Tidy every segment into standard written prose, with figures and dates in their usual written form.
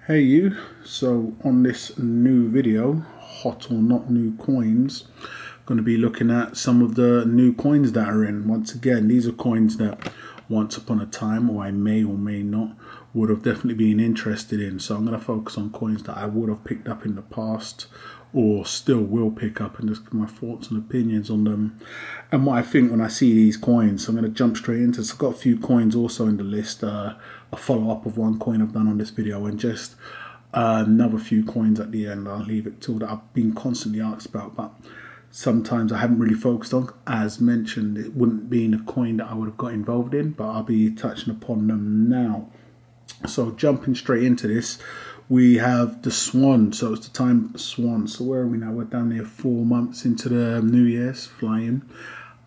Hey you, so on this new video, hot or not new coins, going to be looking at some of the new coins that are in. Once again, these are coins that once upon a time, or I may or may not, would have definitely been interested in. So I'm going to focus on coins that I would have picked up in the past or still will pick up, and just give my thoughts and opinions on them and what I think when I see these coins. So I'm going to jump straight into this. I've got a few coins also in the list, a follow-up of one coin I've done on this video, and just another few coins at the end. I'll leave it till that I've been constantly asked about, but sometimes I haven't really focused on. As mentioned, it wouldn't be a coin that I would have got involved in, but I'll be touching upon them now. So jumping straight into this, we have the Swan. So it's the time of the Swan. So where are we now? We're down there 4 months into the New Year's, flying.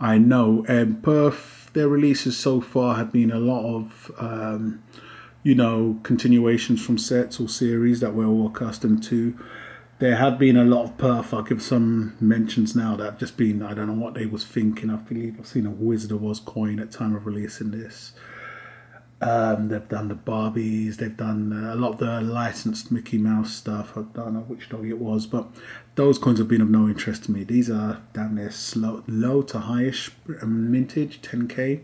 I know. Perth, their releases so far have been a lot of, you know, continuations from sets or series that we're all accustomed to. There have been a lot of Perth. I'll give some mentions now that have just been, I don't know what they was thinking. I believe I've seen a Wizard of Oz coin at time of releasing this. They've done the Barbies, they've done a lot of the licensed Mickey Mouse stuff. I don't know which dog it was, but those coins have been of no interest to me. These are down there low to highish mintage, 10k.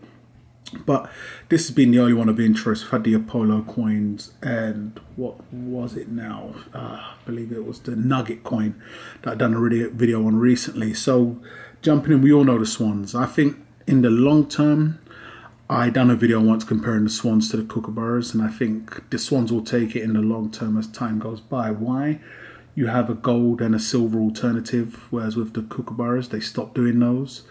But this has been the only one of interest. We've had the Apollo coins, and what was it now? I believe it was the Nugget coin that I've done a video on recently. So jumping in, we all know the Swans. I think in the long term, I done a video once comparing the Swans to the Kookaburras, and I think the Swans will take it in the long term as time goes by. Why? You have a gold and a silver alternative, whereas with the Kookaburras, they stopped doing those.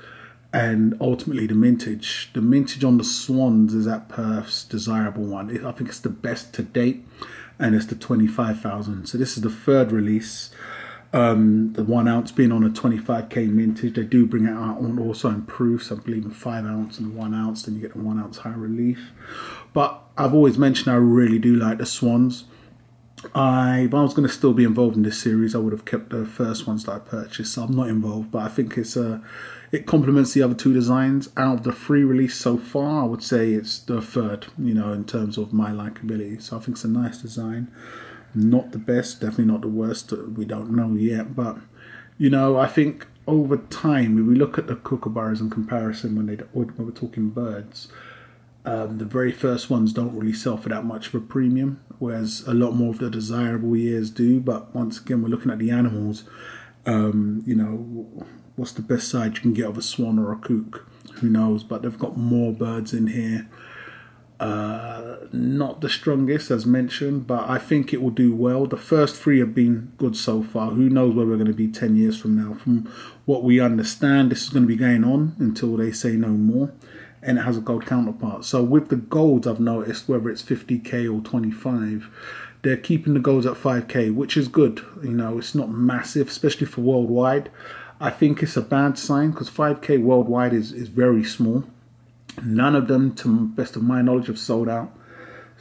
And ultimately the mintage on the Swans is at Perth's desirable one. I think it's the best to date, and it's the 25,000. So this is the third release. The 1 ounce being on a 25k mintage. They do bring it out on also in proofs. I believe in 5 ounce and 1 ounce, then you get the 1 ounce high relief. But I've always mentioned I really do like the Swans. If I was going to still be involved in this series, I would have kept the first ones that I purchased. So I'm not involved, but I think it complements the other two designs. Out of the 3 released so far, I would say it's the third, you know, in terms of my likability. So I think it's a nice design. Not the best, definitely not the worst. We don't know yet, but you know, I think over time, if we look at the Kookaburras in comparison, when we're talking birds, the very first ones don't really sell for that much of a premium, whereas a lot more of the desirable years do. But once again, we're looking at the animals. You know, what's the best side you can get of a swan or a kook? Who knows? But they've got more birds in here. Not the strongest as mentioned, but I think it will do well. The first 3 have been good so far. Who knows where we're going to be 10 years from now. From what we understand, this is going to be going on until they say no more, and it has a gold counterpart. So with the golds, I've noticed, whether it's 50k or 25, they're keeping the golds at 5k, which is good. You know, it's not massive, especially for worldwide. I think it's a bad sign because 5k worldwide is very small. None of them, to the best of my knowledge, have sold out.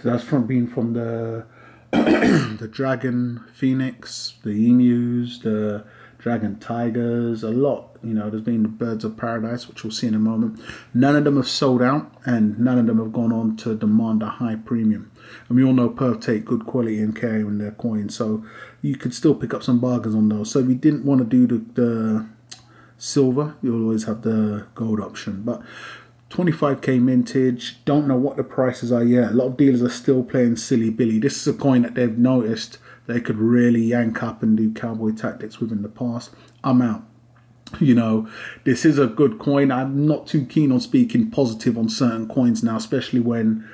So that's from the the Dragon Phoenix, the Emus, the Dragon Tigers, a lot. You know, there's been the Birds of Paradise, which we'll see in a moment. None of them have sold out, and none of them have gone on to demand a high premium. And we all know Perth take good quality and care in their coins, so you could still pick up some bargains on those. So if you didn't want to do the silver, you'll always have the gold option. But 25k mintage, don't know what the prices are yet. A lot of dealers are still playing silly billy. This is a coin that they've noticed they could really yank up and do cowboy tactics with in the past. I'm out. You know, this is a good coin. I'm not too keen on speaking positive on certain coins now, especially when,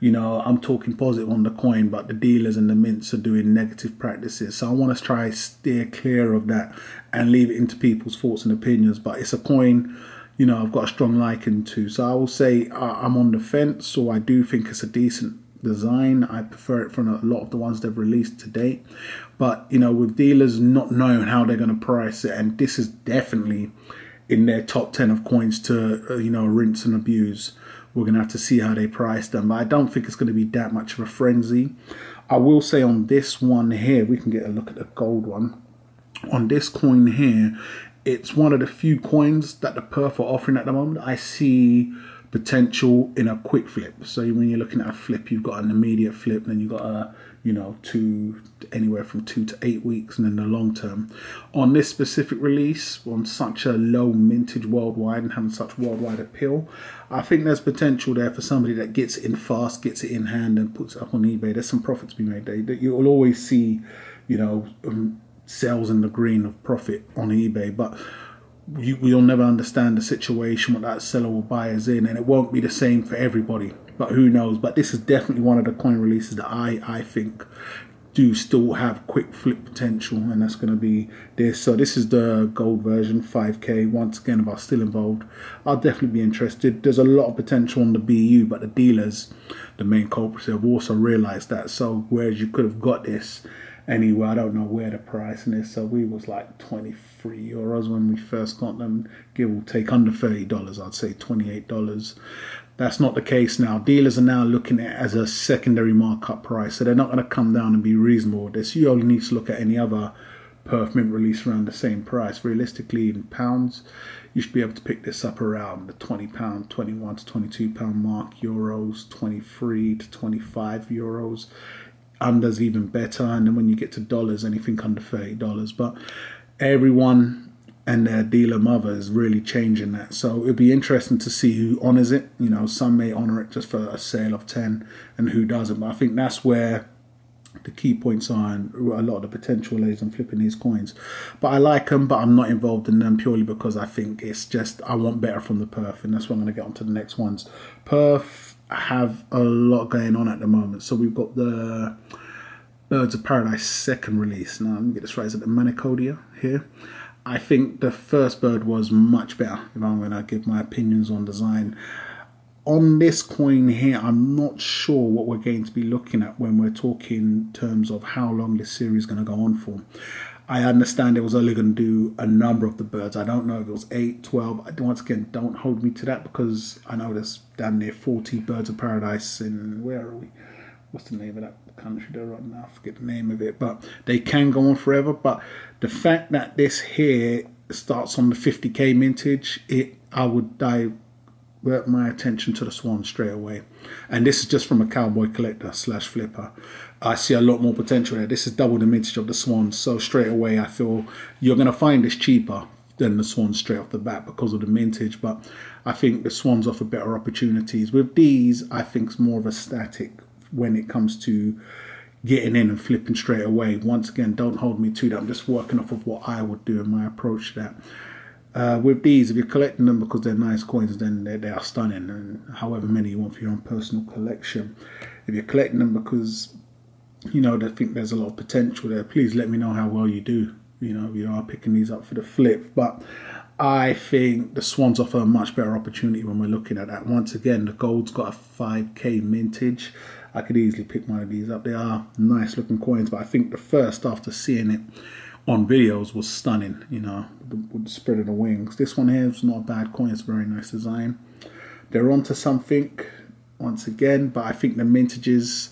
you know, I'm talking positive on the coin, but the dealers and the mints are doing negative practices. So I want to try steer clear of that and leave it into people's thoughts and opinions. But it's a coin, you know, I've got a strong liking to. So I will say I'm on the fence, so I do think it's a decent design. I prefer it from a lot of the ones they've released to date. But, you know, with dealers not knowing how they're going to price it, and this is definitely in their top 10 of coins to, you know, rinse and abuse. We're going to have to see how they price them. But I don't think it's going to be that much of a frenzy. I will say on this one here, we can get a look at the gold one. On this coin here, it's one of the few coins that the Perth are offering at the moment. I see potential in a quick flip. So when you're looking at a flip, you've got an immediate flip, then you've got a, you know, anywhere from 2 to 8 weeks, and then the long term. On this specific release, on such a low mintage worldwide and having such worldwide appeal, I think there's potential there for somebody that gets it in fast, gets it in hand, and puts it up on eBay. There's some profit to be made there. You'll always see, you know, sales in the green of profit on eBay, but you'll never understand the situation what that seller or buyer is in, and it won't be the same for everybody. But who knows? But this is definitely one of the coin releases that I think do still have quick flip potential, and that's going to be this. So this is the gold version, 5k. Once again, if I was still involved, I'll definitely be interested. There's a lot of potential on the BU, but the dealers, the main culprits, have also realized that. So whereas you could have got this anywhere, I don't know where the pricing is. So we was like 23 euros when we first got them, give or take under $30. I'd say $28. That's not the case now. Dealers are now looking at it as a secondary markup price, so they're not going to come down and be reasonable with this. You only need to look at any other Perth Mint release around the same price. Realistically, in pounds, you should be able to pick this up around the £20, £21 to £22 mark. Euros, 23 to 25 euros. Under's even better, and then when you get to dollars, anything under $30. But everyone and their dealer mother is really changing that, so it'll be interesting to see who honors it. You know, some may honor it just for a sale of 10 and who doesn't, but I think that's where the key points are, and a lot of the potential lays on flipping these coins. But I like them, but I'm not involved in them purely because I think it's just, I want better from the Perth, and that's why I'm going to get on to the next ones. Perth have a lot going on at the moment. So we've got the Birds of Paradise second release. Now let me get this right, is it the Manicodia here? I think the first bird was much better, if I'm going to give my opinions on design. On this coin here, I'm not sure what we're going to be looking at when we're talking in terms of how long this series is going to go on for. I understand it was only going to do a number of the birds. I don't know if it was 8, 12. Once again, don't hold me to that, because I know there's damn near 40 Birds of Paradise in, where are we? What's the name of that country they're on now? I forget the name of it, but they can go on forever. But the fact that this here starts on the 50k mintage, I would divert my attention to the Swan straight away. And this is just from a cowboy collector / flipper. I see a lot more potential there. This is double the mintage of the Swan, so straight away I feel you're going to find this cheaper than the Swan straight off the bat because of the mintage. But I think the Swans offer better opportunities. With these, I think it's more of a static when it comes to getting in and flipping straight away. Once again, don't hold me to that. I'm just working off of what I would do and my approach to that. With these, if you're collecting them because they're nice coins, then they are stunning, and however many you want for your own personal collection. If you're collecting them because, you know, they think there's a lot of potential there, please let me know how well you do. You know, if you are picking these up for the flip. But I think the Swans offer a much better opportunity when we're looking at that. Once again, the gold's got a 5k mintage. I could easily pick one of these up. They are nice looking coins, but I think the first, after seeing it on videos, was stunning, you know, with the spread of the wings. This one here is not a bad coin. It's a very nice design. They're onto something, once again, but I think the mintages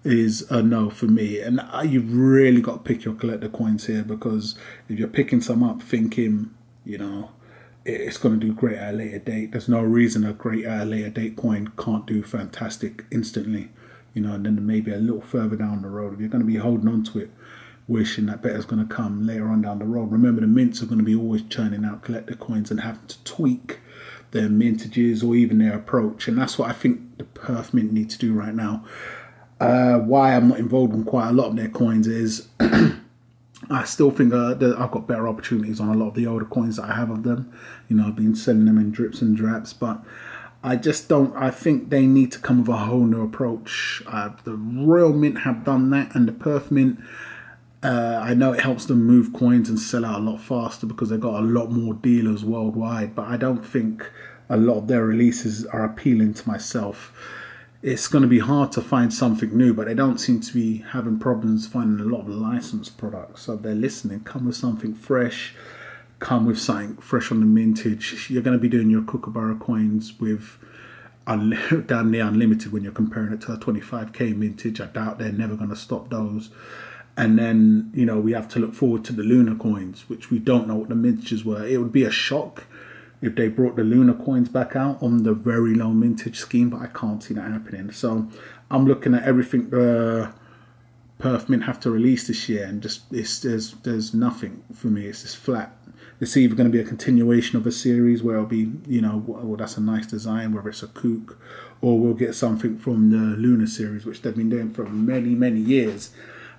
is a no for me. And you've really got to pick your collector coins here, because if you're picking some up thinking, you know, it's going to do great at a later date, there's no reason a great at a later date coin can't do fantastic instantly. You know, and then maybe a little further down the road, if you're going to be holding on to it, wishing that better's going to come later on down the road. Remember, the mints are going to be always churning out collector coins and having to tweak their mintages or even their approach. And that's what I think the Perth Mint need to do right now. Why I'm not involved in quite a lot of their coins is I still think I've got better opportunities on a lot of the older coins that I have of them. You know, I've been selling them in drips and drabs, but I just don't. I think they need to come with a whole new approach. The Royal Mint have done that, and the Perth Mint, I know it helps them move coins and sell out a lot faster because they've got a lot more dealers worldwide, but I don't think a lot of their releases are appealing to myself. It's going to be hard to find something new, but they don't seem to be having problems finding a lot of licensed products. So if they're listening, come with something fresh. Come with something fresh on the mintage. You're going to be doing your Kookaburra coins with damn near unlimited when you're comparing it to a 25k mintage. I doubt they're never going to stop those. And then, you know, we have to look forward to the lunar coins, which we don't know what the mintages were. It would be a shock if they brought the lunar coins back out on the very low mintage scheme, but I can't see that happening. So I'm looking at everything Perth Mint have to release this year, and just there's nothing for me. It's just flat. It's either going to be a continuation of a series where it'll be, you know, well, that's a nice design, whether it's a kook, or we'll get something from the lunar series, which they've been doing for many years,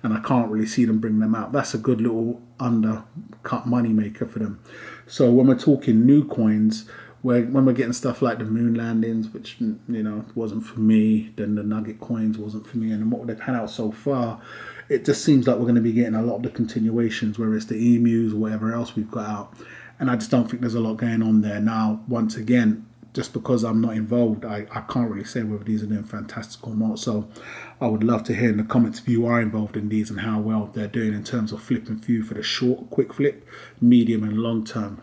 and I can't really see them bring them out. That's a good little undercut money maker for them. So when we're talking new coins, when we're getting stuff like the moon landings, which, you know, wasn't for me, then the nugget coins wasn't for me, and what they've had out so far, it just seems like we're going to be getting a lot of the continuations, whether it's the emus or whatever else we've got out, and I just don't think there's a lot going on there. Now, once again, just because I'm not involved, I can't really say whether these are doing fantastic or not. So I would love to hear in the comments if you are involved in these and how well they're doing in terms of flipping through for the short, quick flip, medium and long term.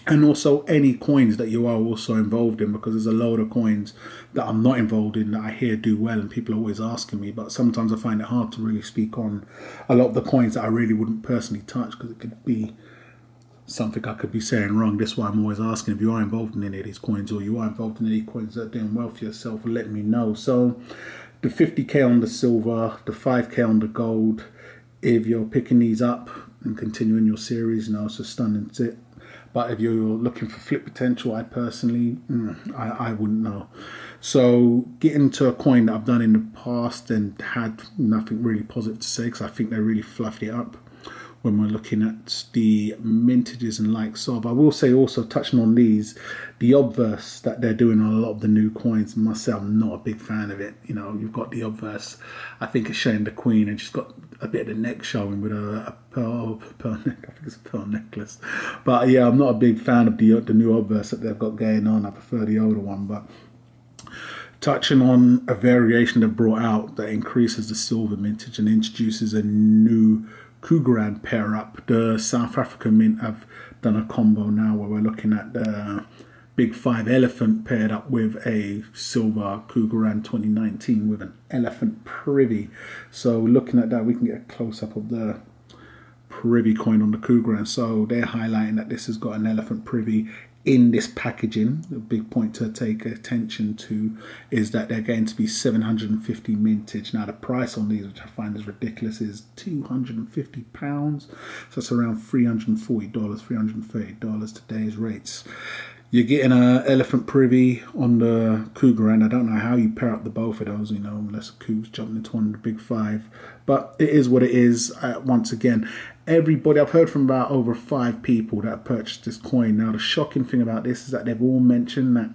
And also any coins that you are also involved in, because there's a load of coins that I'm not involved in that I hear do well and people are always asking me, but sometimes I find it hard to really speak on a lot of the coins that I really wouldn't personally touch, because it could be something I could be saying wrong. That's why I'm always asking if you are involved in any of these coins, or you are involved in any coins that are doing well for yourself, let me know. So the 50k on the silver, the 5k on the gold, if you're picking these up and continuing your series, you know, it's a stunning tip. But if you're looking for flip potential, I personally, I wouldn't know. So getting to a coin that I've done in the past and had nothing really positive to say, because I think they really fluffed it up when we're looking at the mintages and likes of. I will say also, touching on these, the obverse that they're doing on a lot of the new coins, myself, I'm not a big fan of it. You know, you've got the obverse, I think it's showing the queen, and she's got a bit of the neck showing with a pearl neck. I think it's a pearl necklace. But yeah, I'm not a big fan of the new obverse that they've got going on. I prefer the older one. But touching on a variation they've brought out that increases the silver mintage and introduces a new Cougaran pair up. The South African Mint have done a combo now where we're looking at the Big 5 elephant paired up with a silver Cougaran 2019 with an elephant privy. So looking at that, we can get a close-up of the privy coin on the Cougaran. So they're highlighting that this has got an elephant privy in this packaging. The big point to take attention to is that they're going to be 750 mintage. Now the price on these, which I find is ridiculous, is £250. So that's around $340, $330 today's rates. You're getting an elephant privy on the Cougaran. I don't know how you pair up the both of those, you know, unless Coug's jumping into one of the big 5. But it is what it is. Once again, everybody, I've heard from about over 5 people that have purchased this coin. Now, the shocking thing about this is that they've all mentioned that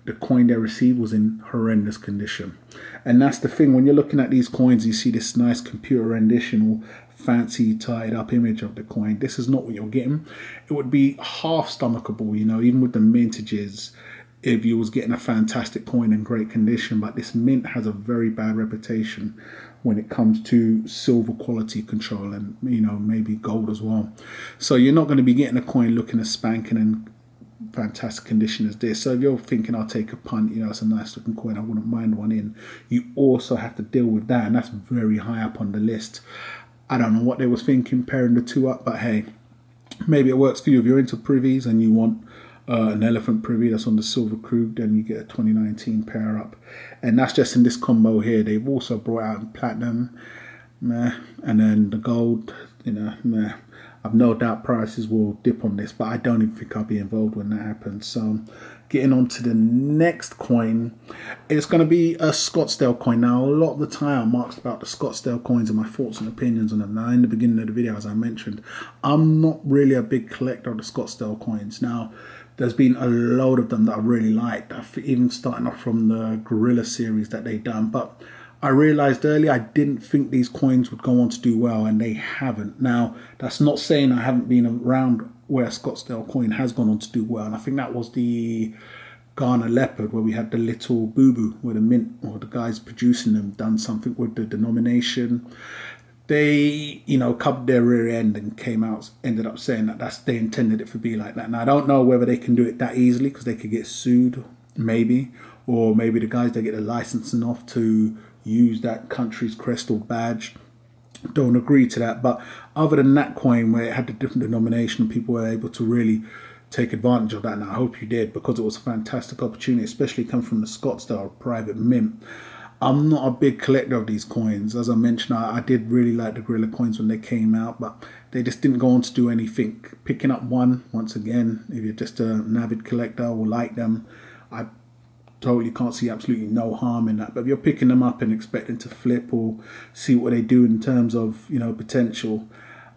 the coin they received was in horrendous condition. And that's the thing, when you're looking at these coins, you see this nice computer rendition or fancy tied up image of the coin. This is not what you're getting. It would be half stomachable, you know, even with the mintages, if you was getting a fantastic coin in great condition. But this mint has a very bad reputation when it comes to silver quality control, and, you know, maybe gold as well. So you're not going to be getting a coin looking as spanking and fantastic condition as this. So if you're thinking I'll take a punt, you know, it's a nice looking coin, I wouldn't mind one in, you also have to deal with that, and that's very high up on the list. I don't know what they was thinking pairing the two up, but hey, maybe it works for you. If you're into privies and you want an elephant privy that's on the silver Krug, then you get a 2019 pair up. And that's just in this combo here. They've also brought out platinum, meh, and then the gold, you know, meh. I've no doubt prices will dip on this, but I don't even think I'll be involved when that happens. So getting on to the next coin, it's going to be a Scottsdale coin. Now, a lot of the time I'm asked about the Scottsdale coins and my thoughts and opinions on them. Now, in the beginning of the video, as I mentioned, I'm not really a big collector of the Scottsdale coins. Now, there's been a load of them that I really liked, even starting off from the Gorilla series that they've done. But I realized earlier I didn't think these coins would go on to do well, and they haven't. Now, that's not saying I haven't been around where a Scottsdale coin has gone on to do well. And I think that was the Ghana Leopard, where we had the little boo-boo, where the mint, or the guys producing them, done something with the denomination. They, you know, covered their rear end and came out, ended up saying that they intended it to be like that. Now, I don't know whether they can do it that easily, because they could get sued, maybe. Or maybe the guys that get the licensing off to use that country's crest or badge don't agree to that. But other than that coin, where it had a different denomination, people were able to really take advantage of that, and I hope you did, because it was a fantastic opportunity, especially coming from the Scottsdale Private Mint. I'm not a big collector of these coins. As I mentioned, I did really like the Gorilla coins when they came out, but they just didn't go on to do anything. Picking up one, once again, if you're just an avid collector or like them, I totally can't see absolutely no harm in that. But if you're picking them up and expecting to flip or see what they do in terms of, you know, potential,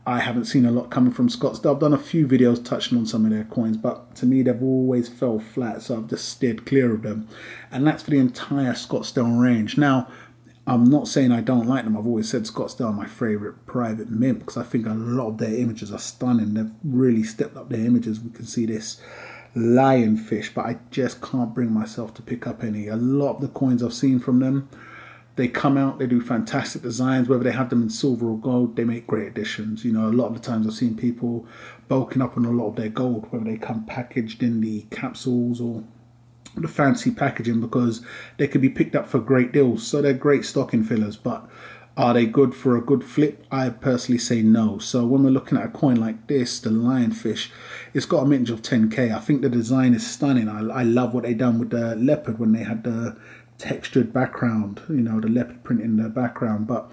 I haven't seen a lot coming from Scottsdale. I've done a few videos touching on some of their coins, but to me they've always fell flat, so I've just steered clear of them. And that's for the entire Scottsdale range. Now, I'm not saying I don't like them. I've always said Scottsdale are my favourite private mint, because I think a lot of their images are stunning. They've really stepped up their images. We can see this lionfish, but I just can't bring myself to pick up any. A lot of the coins I've seen from them, they come out, they do fantastic designs. Whether they have them in silver or gold, they make great additions. You know, a lot of the times I've seen people bulking up on a lot of their gold, whether they come packaged in the capsules or the fancy packaging, because they could be picked up for great deals. So they're great stocking fillers, but are they good for a good flip? I personally say no. So when we're looking at a coin like this, the lionfish, it's got a mintage of 10k. I think the design is stunning. I love what they done with the leopard when they had the textured background, you know, the leopard print in the background. But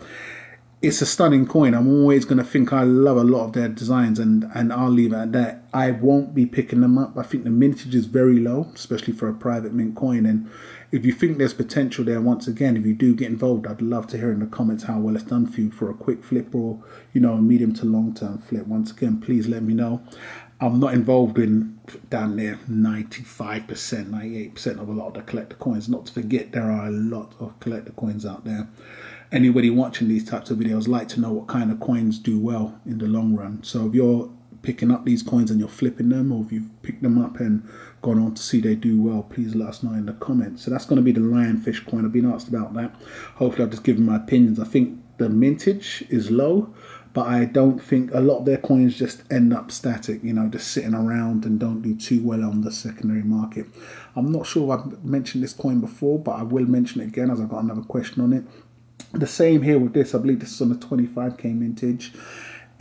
it's a stunning coin. I'm always going to think I love a lot of their designs, and I'll leave it at that. I won't be picking them up. I think the mintage is very low, especially for a private mint coin. And if you think there's potential there, once again, if you do get involved, I'd love to hear in the comments how well it's done for you for a quick flip or, you know, a medium to long term flip. Once again, please let me know. I'm not involved in down near 95%, 98% of a lot of the collector coins. Not to forget, there are a lot of collector coins out there. Anybody watching these types of videos like to know what kind of coins do well in the long run. So if you're picking up these coins and you're flipping them, or if you've picked them up and gone on to see they do well, please let us know in the comments. So that's going to be the lionfish coin. I've been asked about that. Hopefully I've just given my opinions. I think the mintage is low, but I don't think a lot of their coins just end up static, you know, just sitting around and don't do too well on the secondary market. I'm not sure if I've mentioned this coin before, but I will mention it again as I've got another question on it. The same here with this. I believe this is on the 25k mintage.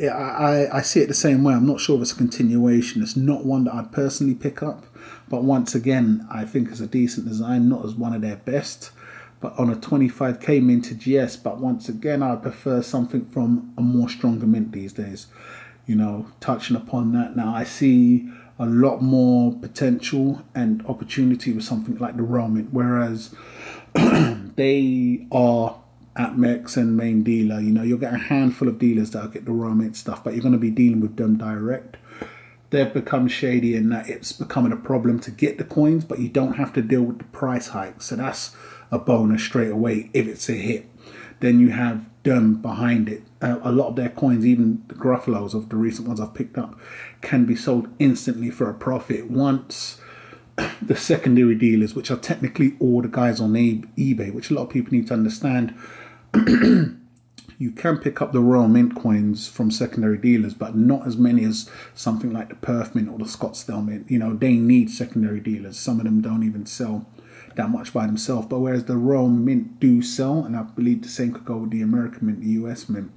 I see it the same way. I'm not sure if it's a continuation. It's not one that I'd personally pick up, but once again, I think it's a decent design, not as one of their best. But on a 25k mintage, yes. But once again, I prefer something from a more stronger mint these days. You know, touching upon that now, I see a lot more potential and opportunity with something like the Royal Mint, whereas they are at Mex and main dealer. You know, you'll get a handful of dealers that'll get the Royal Mint stuff, but you're going to be dealing with them direct. They've become shady in that it's becoming a problem to get the coins, but you don't have to deal with the price hike. So that's a bonus straight away if it's a hit. Then you have them behind it. A lot of their coins, even the Gruffalos of the recent ones I've picked up, can be sold instantly for a profit once the secondary dealers, which are technically all the guys on eBay, which a lot of people need to understand. You can pick up the Royal Mint coins from secondary dealers, but not as many as something like the Perth Mint or the Scottsdale Mint. You know, they need secondary dealers. Some of them don't even sell that much by themselves, but whereas the Royal Mint do sell, and I believe the same could go with the American Mint, the US Mint.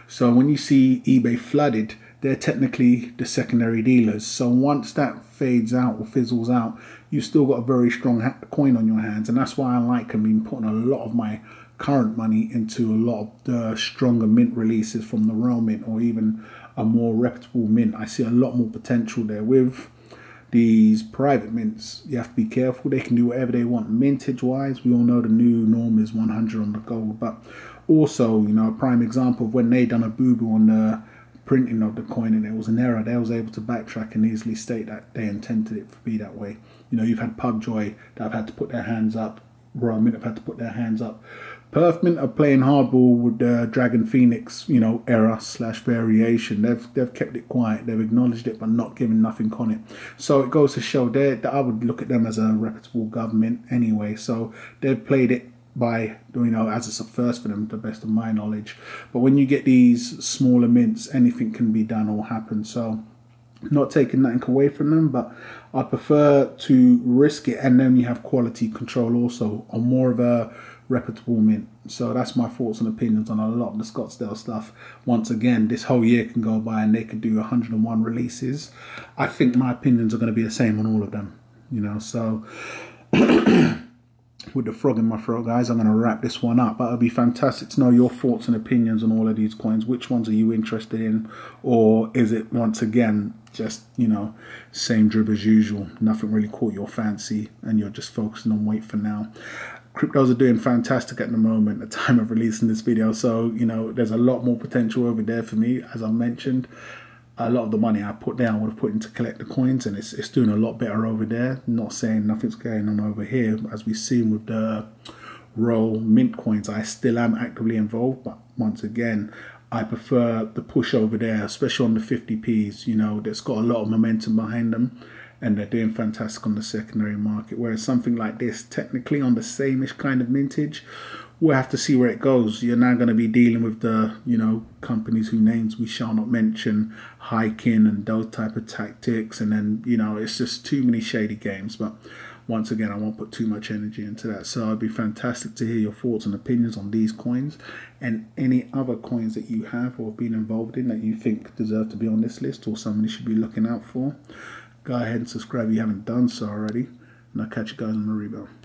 So when you see eBay flooded, they're technically the secondary dealers. So once that fades out or fizzles out, you've still got a very strong coin on your hands, and that's why I like them. I've been putting a lot of my current money into a lot of the stronger mint releases from the Royal Mint, or even a more reputable mint. I see a lot more potential there. With these private mints, you have to be careful. They can do whatever they want mintage wise. We all know the new norm is 100 on the gold, but also, you know, a prime example of when they done a boo-boo on the printing of the coin and it was an error, they was able to backtrack and easily state that they intended it to be that way. You know, you've had Pugjoy that have had to put their hands up, Royal Mint have had to put their hands up. Perth Mint are playing hardball with the Dragon Phoenix, you know, error slash variation. They've kept it quiet. They've acknowledged it, but not given nothing on it. So it goes to show that I would look at them as a reputable government anyway. So they've played it by, you know, as it's a first for them, to the best of my knowledge. But when you get these smaller mints, anything can be done or happen. So not taking nothing away from them, but I prefer to risk it, and then you have quality control also on more of a reputable mint. So that's my thoughts and opinions on a lot of the Scottsdale stuff. Once again, this whole year can go by and they could do 101 releases. I think my opinions are going to be the same on all of them, you know. So with the frog in my throat, guys, I'm going to wrap this one up. But it'll be fantastic to know your thoughts and opinions on all of these coins. Which ones are you interested in? Or is it, once again, just, you know, same drib as usual? Nothing really caught your fancy and you're just focusing on wait for now. Cryptos are doing fantastic at the moment at the time of releasing this video. So, you know, there's a lot more potential over there for me. As I mentioned, a lot of the money I put down would have put into collect the coins, and it's doing a lot better over there. Not saying nothing's going on over here. As we've seen with the roll mint coins, I still am actively involved, but once again, I prefer the push over there, especially on the 50p's. You know, that's got a lot of momentum behind them, and they're doing fantastic on the secondary market. Whereas something like this, technically on the same-ish kind of mintage, we'll have to see where it goes. You're now going to be dealing with the, you know, companies whose names we shall not mention, hiking and those type of tactics, and then, you know, it's just too many shady games. But once again, I won't put too much energy into that. So it'd be fantastic to hear your thoughts and opinions on these coins and any other coins that you have or have been involved in that you think deserve to be on this list or somebody should be looking out for. Go ahead and subscribe if you haven't done so already, and I'll catch you guys on the rebound.